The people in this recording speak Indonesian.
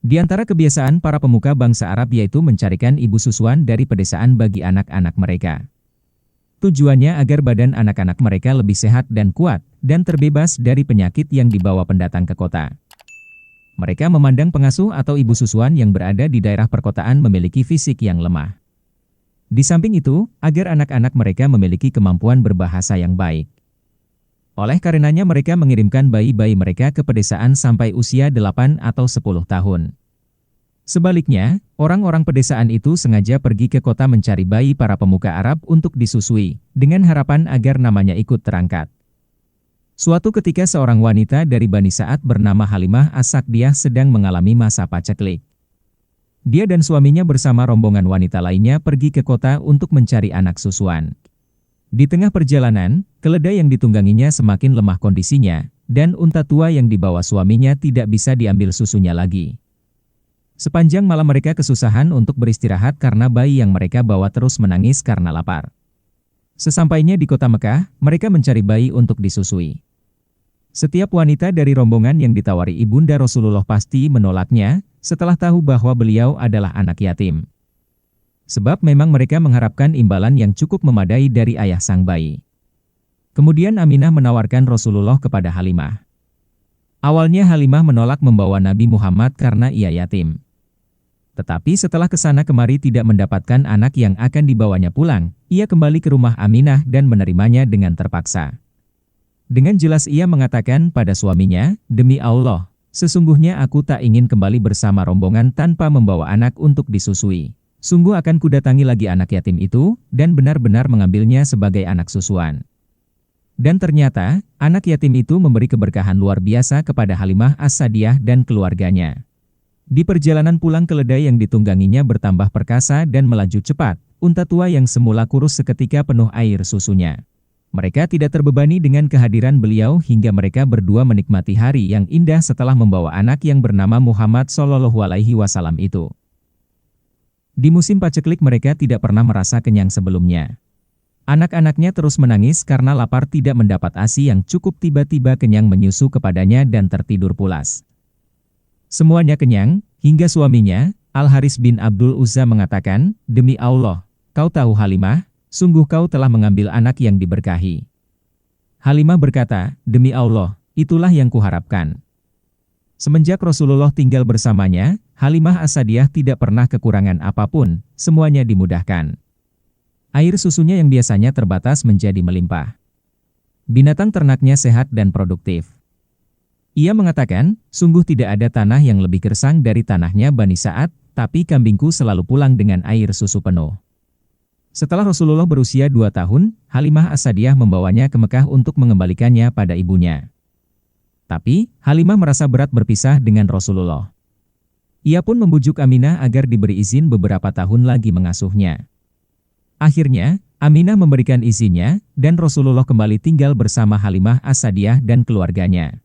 Di antara kebiasaan para pemuka bangsa Arab yaitu mencarikan ibu susuan dari pedesaan bagi anak-anak mereka. Tujuannya agar badan anak-anak mereka lebih sehat dan kuat, dan terbebas dari penyakit yang dibawa pendatang ke kota. Mereka memandang pengasuh atau ibu susuan yang berada di daerah perkotaan memiliki fisik yang lemah. Di samping itu, agar anak-anak mereka memiliki kemampuan berbahasa yang baik. Oleh karenanya mereka mengirimkan bayi-bayi mereka ke pedesaan sampai usia 8 atau 10 tahun. Sebaliknya, orang-orang pedesaan itu sengaja pergi ke kota mencari bayi para pemuka Arab untuk disusui, dengan harapan agar namanya ikut terangkat. Suatu ketika seorang wanita dari Bani Sa'ad bernama Halimah As-Sa'diyah sedang mengalami masa paceklik. Dia dan suaminya bersama rombongan wanita lainnya pergi ke kota untuk mencari anak susuan. Di tengah perjalanan, keledai yang ditungganginya semakin lemah kondisinya, dan unta tua yang dibawa suaminya tidak bisa diambil susunya lagi. Sepanjang malam mereka kesusahan untuk beristirahat karena bayi yang mereka bawa terus menangis karena lapar. Sesampainya di kota Mekah, mereka mencari bayi untuk disusui. Setiap wanita dari rombongan yang ditawari ibunda Rasulullah pasti menolaknya, setelah tahu bahwa beliau adalah anak yatim. Sebab memang mereka mengharapkan imbalan yang cukup memadai dari ayah sang bayi. Kemudian Aminah menawarkan Rasulullah kepada Halimah. Awalnya Halimah menolak membawa Nabi Muhammad karena ia yatim. Tetapi setelah kesana kemari tidak mendapatkan anak yang akan dibawanya pulang, ia kembali ke rumah Aminah dan menerimanya dengan terpaksa. Dengan jelas ia mengatakan pada suaminya, "Demi Allah, sesungguhnya aku tak ingin kembali bersama rombongan tanpa membawa anak untuk disusui. Sungguh akan kudatangi lagi anak yatim itu, dan benar-benar mengambilnya sebagai anak susuan." Dan ternyata, anak yatim itu memberi keberkahan luar biasa kepada Halimah As-Sa'diyah dan keluarganya. Di perjalanan pulang keledai yang ditungganginya bertambah perkasa dan melaju cepat, unta tua yang semula kurus seketika penuh air susunya. Mereka tidak terbebani dengan kehadiran beliau hingga mereka berdua menikmati hari yang indah setelah membawa anak yang bernama Muhammad SAW itu. Di musim paceklik mereka tidak pernah merasa kenyang sebelumnya. Anak-anaknya terus menangis karena lapar tidak mendapat ASI yang cukup, tiba-tiba kenyang menyusu kepadanya dan tertidur pulas. Semuanya kenyang, hingga suaminya, Al-Haris bin Abdul Uzza mengatakan, "Demi Allah, kau tahu Halimah, sungguh kau telah mengambil anak yang diberkahi." Halimah berkata, "Demi Allah, itulah yang kuharapkan." Semenjak Rasulullah tinggal bersamanya, Halimah As-Sa'diyah tidak pernah kekurangan apapun, semuanya dimudahkan. Air susunya yang biasanya terbatas menjadi melimpah. Binatang ternaknya sehat dan produktif. Ia mengatakan, "Sungguh tidak ada tanah yang lebih gersang dari tanahnya Bani Sa'ad, tapi kambingku selalu pulang dengan air susu penuh." Setelah Rasulullah berusia 2 tahun, Halimah As-Sa'diyah membawanya ke Mekah untuk mengembalikannya pada ibunya. Tapi, Halimah merasa berat berpisah dengan Rasulullah. Ia pun membujuk Aminah agar diberi izin beberapa tahun lagi mengasuhnya. Akhirnya, Aminah memberikan izinnya, dan Rasulullah kembali tinggal bersama Halimah As-Sa'diyah dan keluarganya.